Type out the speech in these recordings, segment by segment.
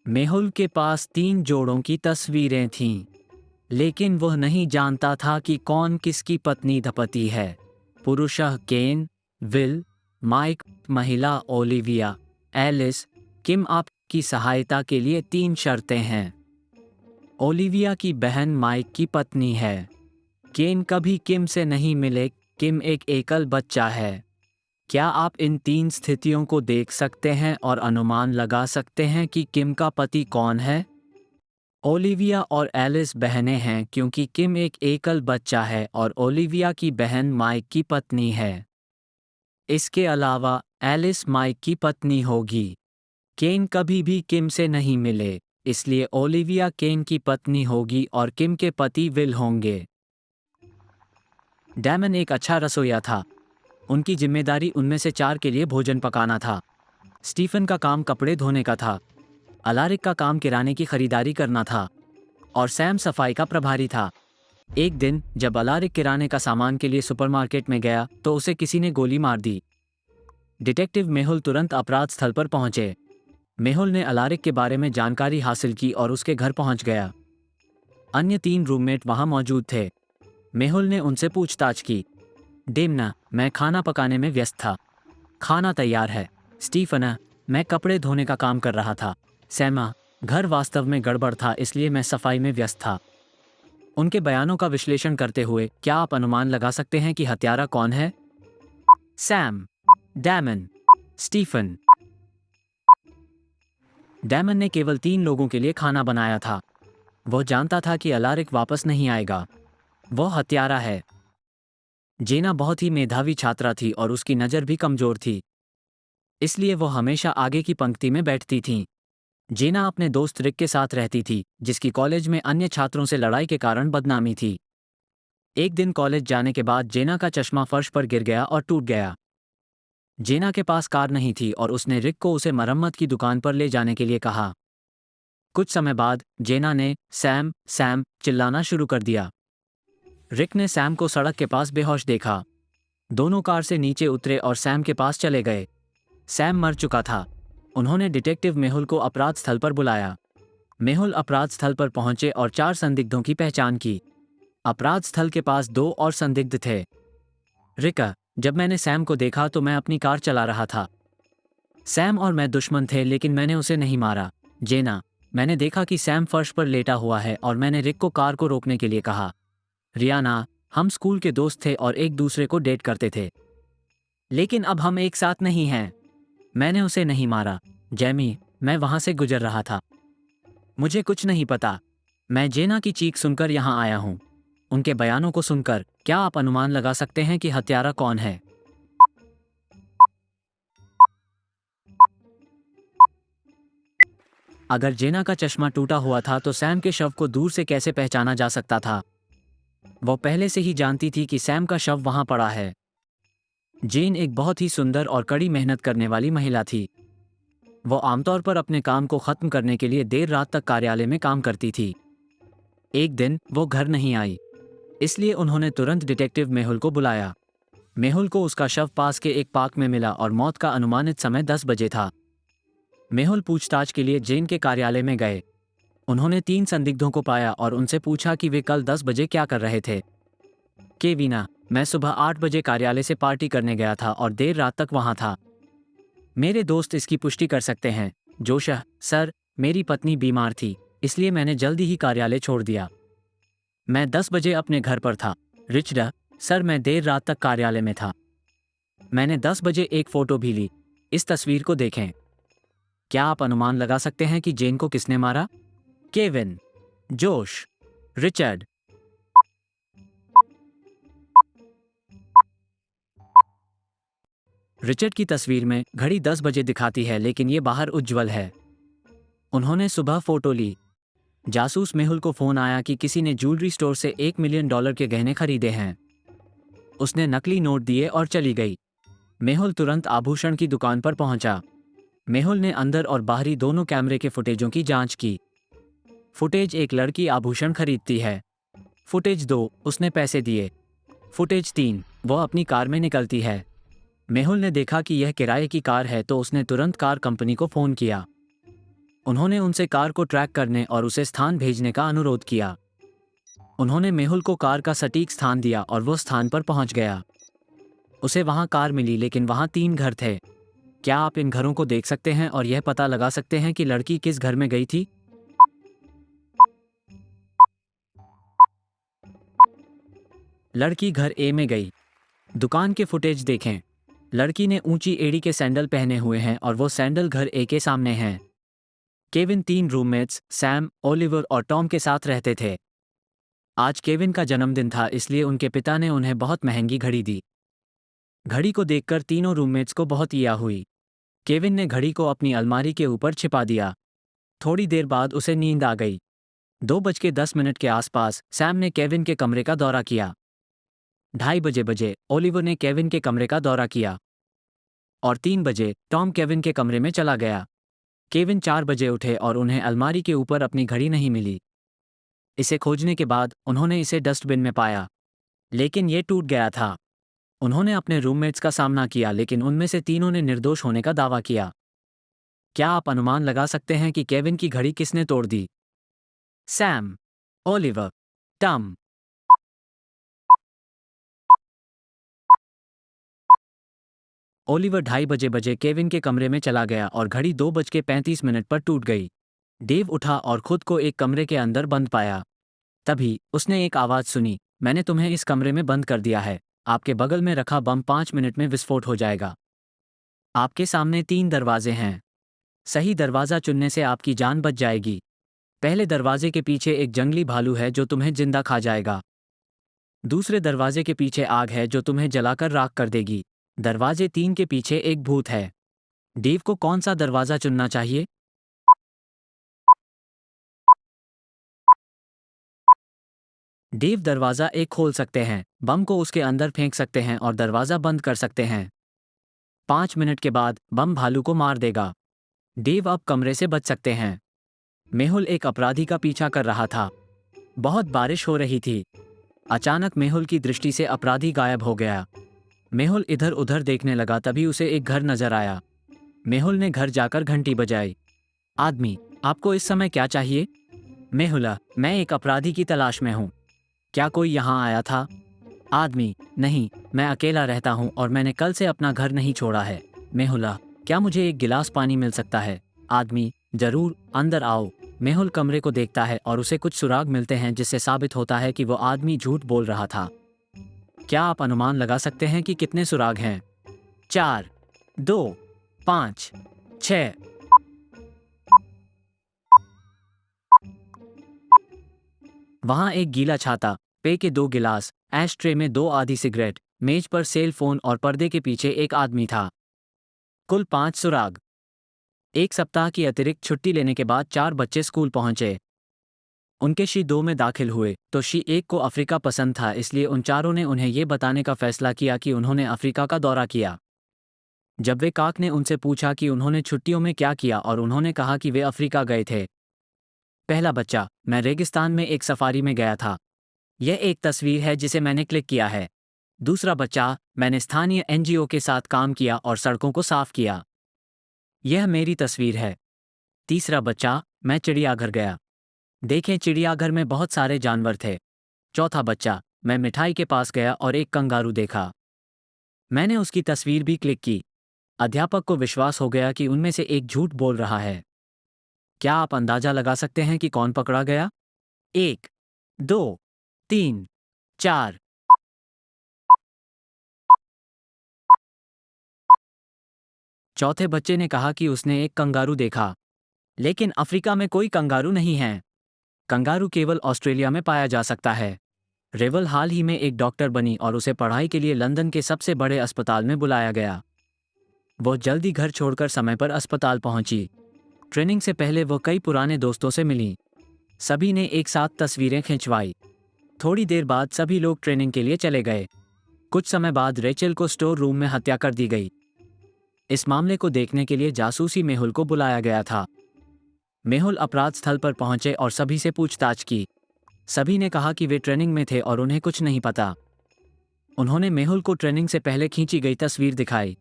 मेहुल के पास 3 जोड़ों की तस्वीरें थीं, लेकिन वह नहीं जानता था कि कौन किसकी पत्नी धपती है। पुरुषः केन, विल, माइक, महिला ओलिविया, एलिस। किम आपकी सहायता के लिए 3 शर्तें हैं। ओलिविया की बहन माइक की पत्नी है। केन कभी किम से नहीं मिले। किम एक एकल बच्चा है। क्या आप इन 3 स्थितियों को देख सकते हैं और अनुमान लगा सकते हैं कि किम का पति कौन है? ओलिविया और एलिस बहनें हैं क्योंकि किम एक एकल बच्चा है और ओलिविया की बहन माइक की पत्नी है। इसके अलावा एलिस माइक की पत्नी होगी। केन कभी भी किम से नहीं मिले, इसलिए ओलिविया केन की पत्नी होगी और किम के पति विल होंगे। डैमन एक अच्छा रसोइया था। उनकी जिम्मेदारी उनमें से 4 के लिए भोजन पकाना था। स्टीफन का काम कपड़े धोने का था। अलारिक का काम किराने की खरीदारी करना था और सैम सफाई का प्रभारी था। एक दिन जब अलारिक किराने का सामान के लिए सुपरमार्केट में गया तो उसे किसी ने गोली मार दी। डिटेक्टिव मेहुल तुरंत अपराध स्थल पर पहुंचे। मेहुल ने अलारिक के बारे में जानकारी हासिल की और उसके घर पहुंच गया। अन्य 3 रूममेट वहां मौजूद थे। मेहुल ने उनसे पूछताछ की। डेमना, मैं खाना पकाने में व्यस्त था। खाना तैयार है। स्टीफना, मैं कपड़े धोने का काम कर रहा था। सैमा, घर वास्तव में गड़बड़ था इसलिए मैं सफाई में व्यस्त था। उनके बयानों का विश्लेषण करते हुए क्या आप अनुमान लगा सकते हैं कि हत्यारा कौन है? Sam, Damon, Stephen. डैमन ने केवल 3 लोगों के लिए खाना बनाया था। वह जानता था कि अलारिक वापस नहीं आएगा। वह हत्यारा है। जेना बहुत ही मेधावी छात्रा थी और उसकी नज़र भी कमजोर थी, इसलिए वह हमेशा आगे की पंक्ति में बैठती थीं। जेना अपने दोस्त रिक के साथ रहती थी, जिसकी कॉलेज में अन्य छात्रों से लड़ाई के कारण बदनामी थी। एक दिन कॉलेज जाने के बाद जेना का चश्मा फर्श पर गिर गया और टूट गया। जेना के पास कार नहीं थी और उसने रिक को उसे मरम्मत की दुकान पर ले जाने के लिए कहा। कुछ समय बाद जेना ने सैम सैम चिल्लाना शुरू कर दिया। रिक ने सैम को सड़क के पास बेहोश देखा। दोनों कार से नीचे उतरे और सैम के पास चले गए। सैम मर चुका था। उन्होंने डिटेक्टिव मेहुल को अपराध स्थल पर बुलाया। मेहुल अपराध स्थल पर पहुंचे और 4 संदिग्धों की पहचान की। अपराध स्थल के पास 2 और संदिग्ध थे। रिका, जब मैंने सैम को देखा तो मैं अपनी कार चला रहा था। सैम और मैं दुश्मन थे लेकिन मैंने उसे नहीं मारा। जेना, मैंने देखा कि सैम फर्श पर लेटा हुआ है और मैंने रिक को कार को रोकने के लिए कहा। रियाना, हम स्कूल के दोस्त थे और एक दूसरे को डेट करते थे, लेकिन अब हम एक साथ नहीं हैं। मैंने उसे नहीं मारा। जैमी, मैं वहां से गुजर रहा था। मुझे कुछ नहीं पता। मैं जेना की चीख सुनकर यहां आया हूं। उनके बयानों को सुनकर क्या आप अनुमान लगा सकते हैं कि हत्यारा कौन है? अगर जेना का चश्मा टूटा हुआ था तो सैम के शव को दूर से कैसे पहचाना जा सकता था? वो पहले से ही जानती थी कि सैम का शव वहां पड़ा है। जेन एक बहुत ही सुंदर और कड़ी मेहनत करने वाली महिला थी। वो आमतौर पर अपने काम को खत्म करने के लिए देर रात तक कार्यालय में काम करती थी। एक दिन वो घर नहीं आई, इसलिए उन्होंने तुरंत डिटेक्टिव मेहुल को बुलाया। मेहुल को उसका शव पास के एक पार्क में मिला और मौत का अनुमानित समय 10 बजे था। मेहुल पूछताछ के लिए जेन के कार्यालय में गए। उन्होंने 3 संदिग्धों को पाया और उनसे पूछा कि वे कल 10 बजे क्या कर रहे थे। केविना, मैं सुबह 8 बजे कार्यालय से पार्टी करने गया था और देर रात तक वहां था। मेरे दोस्त इसकी पुष्टि कर सकते हैं। जोशह, सर, मेरी पत्नी बीमार थी, इसलिए मैंने जल्दी ही कार्यालय छोड़ दिया। मैं 10 बजे अपने घर पर था। रिचर्ड, सर, मैं देर रात तक कार्यालय में था। मैंने 10 बजे एक फ़ोटो भी ली। इस तस्वीर को देखें। क्या आप अनुमान लगा सकते हैं कि जेन को किसने मारा? केविन, जोश, रिचर्ड। रिचर्ड की तस्वीर में घड़ी 10 बजे दिखाती है लेकिन ये बाहर उज्ज्वल है। उन्होंने सुबह फ़ोटो ली। जासूस मेहुल को फ़ोन आया कि किसी ने ज्वेलरी स्टोर से $1 मिलियन के गहने खरीदे हैं। उसने नकली नोट दिए और चली गई। मेहुल तुरंत आभूषण की दुकान पर पहुंचा। मेहुल ने अंदर और बाहरी दोनों कैमरे के फुटेजों की जांच की। फुटेज 1, लड़की आभूषण खरीदती है। फुटेज 2, उसने पैसे दिए। फुटेज 3, वह अपनी कार में निकलती है। मेहुल ने देखा कि यह किराए की कार है तो उसने तुरंत कार कंपनी को फ़ोन किया। उन्होंने उनसे कार को ट्रैक करने और उसे स्थान भेजने का अनुरोध किया। उन्होंने मेहुल को कार का सटीक स्थान दिया और वो स्थान पर पहुंच गया। उसे वहां कार मिली, लेकिन वहां 3 घर थे। क्या आप इन घरों को देख सकते हैं और यह पता लगा सकते हैं कि लड़की किस घर में गई थी? लड़की घर ए में गई। दुकान के फुटेज देखें। लड़की ने ऊंची एड़ी के सैंडल पहने हुए हैं और वो सैंडल घर ए के सामने हैं। केविन 3 रूममेट्स सैम, ओलिवर और टॉम के साथ रहते थे। आज केविन का जन्मदिन था, इसलिए उनके पिता ने उन्हें बहुत महंगी घड़ी दी। घड़ी को देखकर तीनों रूममेट्स को बहुत ईया हुई। केविन ने घड़ी को अपनी अलमारी के ऊपर छिपा दिया। थोड़ी देर बाद उसे नींद आ गई। 2:10 के आसपास सैम ने केविन के कमरे का दौरा किया। 2:30 बजे ओलिवर ने केविन के कमरे का दौरा किया और 3 बजे टॉम केविन के कमरे में चला गया। केविन 4 बजे उठे और उन्हें अलमारी के ऊपर अपनी घड़ी नहीं मिली। इसे खोजने के बाद उन्होंने इसे डस्टबिन में पाया, लेकिन ये टूट गया था। उन्होंने अपने रूममेट्स का सामना किया, लेकिन उनमें से तीनों ने निर्दोष होने का दावा किया। क्या आप अनुमान लगा सकते हैं कि केविन की घड़ी किसने तोड़ दी? Sam, Oliver, Tom. ओलिवर 2:30 बजे केविन के कमरे में चला गया और घड़ी 2:35 पर टूट गई। डेव उठा और खुद को एक कमरे के अंदर बंद पाया। तभी उसने एक आवाज़ सुनी, मैंने तुम्हें इस कमरे में बंद कर दिया है। आपके बगल में रखा बम 5 मिनट में विस्फोट हो जाएगा। आपके सामने 3 दरवाजे हैं। सही दरवाज़ा चुनने से आपकी जान बच जाएगी। पहले दरवाजे के पीछे एक जंगली भालू है जो तुम्हें जिंदा खा जाएगा। दूसरे दरवाजे के पीछे आग है जो तुम्हें जलाकर राख कर देगी। दरवाजे 3 के पीछे एक भूत है। डेव को कौन सा दरवाज़ा चुनना चाहिए? डेव दरवाज़ा 1 खोल सकते हैं, बम को उसके अंदर फेंक सकते हैं और दरवाज़ा बंद कर सकते हैं। 5 मिनट के बाद बम भालू को मार देगा। डेव अब कमरे से बच सकते हैं। मेहुल एक अपराधी का पीछा कर रहा था। बहुत बारिश हो रही थी। अचानक मेहुल की दृष्टि से अपराधी गायब हो गया। मेहुल इधर उधर देखने लगा, तभी उसे एक घर नजर आया। मेहुल ने घर जाकर घंटी बजाई। आदमी, आपको इस समय क्या चाहिए? मेहुला, मैं एक अपराधी की तलाश में हूँ। क्या कोई यहाँ आया था? आदमी, नहीं, मैं अकेला रहता हूँ और मैंने कल से अपना घर नहीं छोड़ा है। मेहुला, क्या मुझे एक गिलास पानी मिल सकता है? आदमी, जरूर, अंदर आओ। मेहुल कमरे को देखता है और उसे कुछ सुराग मिलते हैं, जिससे साबित होता है कि वो आदमी झूठ बोल रहा था। क्या आप अनुमान लगा सकते हैं कि कितने सुराग हैं? 4, 2, 5, 6। वहां एक गीला छाता, पे के 2 गिलास, ऐश ट्रे में 2 आधी सिगरेट, मेज पर सेल फोन और पर्दे के पीछे एक आदमी था। कुल 5 सुराग। 1 सप्ताह की अतिरिक्त छुट्टी लेने के बाद 4 बच्चे स्कूल पहुंचे। उनके शी 2 में दाखिल हुए, तो शी 1 को अफ्रीका पसंद था, इसलिए उन चारों ने उन्हें यह बताने का फैसला किया कि उन्होंने अफ्रीका का दौरा किया। जब वे काक ने उनसे पूछा कि उन्होंने छुट्टियों में क्या किया, और उन्होंने कहा कि वे अफ्रीका गए थे। पहला बच्चा, मैं रेगिस्तान में एक सफारी में गया था। यह एक तस्वीर है जिसे मैंने क्लिक किया है। दूसरा बच्चा, मैंने स्थानीय एनजीओ के साथ काम किया और सड़कों को साफ किया। यह मेरी तस्वीर है। तीसरा बच्चा, मैं चिड़ियाघर गया। देखें, चिड़ियाघर में बहुत सारे जानवर थे। चौथा बच्चा, मैं मिठाई के पास गया और एक कंगारू देखा। मैंने उसकी तस्वीर भी क्लिक की। अध्यापक को विश्वास हो गया कि उनमें से एक झूठ बोल रहा है। क्या आप अंदाजा लगा सकते हैं कि कौन पकड़ा गया? 1, 2, 3, 4। चौथे बच्चे ने कहा कि उसने एक कंगारू देखा, लेकिन अफ्रीका में कोई कंगारू नहीं है। कंगारू केवल ऑस्ट्रेलिया में पाया जा सकता है। रेवल हाल ही में एक डॉक्टर बनी और उसे पढ़ाई के लिए लंदन के सबसे बड़े अस्पताल में बुलाया गया। वो जल्दी घर छोड़कर समय पर अस्पताल पहुंची। ट्रेनिंग से पहले वो कई पुराने दोस्तों से मिली। सभी ने एक साथ तस्वीरें खिंचवाई। थोड़ी देर बाद सभी लोग ट्रेनिंग के लिए चले गए। कुछ समय बाद रेचल को स्टोर रूम में हत्या कर दी गई। इस मामले को देखने के लिए जासूसी मेहुल को बुलाया गया था। मेहुल अपराध स्थल पर पहुंचे और सभी से पूछताछ की। सभी ने कहा कि वे ट्रेनिंग में थे और उन्हें कुछ नहीं पता। उन्होंने मेहुल को ट्रेनिंग से पहले खींची गई तस्वीर दिखाई।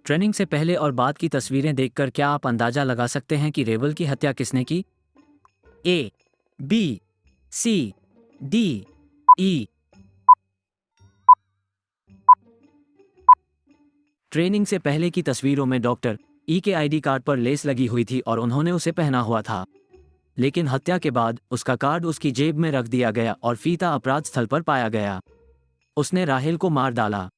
ट्रेनिंग से पहले और बाद की तस्वीरें देखकर क्या आप अंदाजा लगा सकते हैं कि रेवल की हत्या किसने की? ए, बी, सी, डी, ई। ट्रेनिंग से पहले की तस्वीरों में डॉक्टर ई के आईडी कार्ड पर लेस लगी हुई थी और उन्होंने उसे पहना हुआ था। लेकिन हत्या के बाद उसका कार्ड उसकी जेब में रख दिया गया और फीता अपराध स्थल पर पाया गया। उसने राहेल को मार डाला।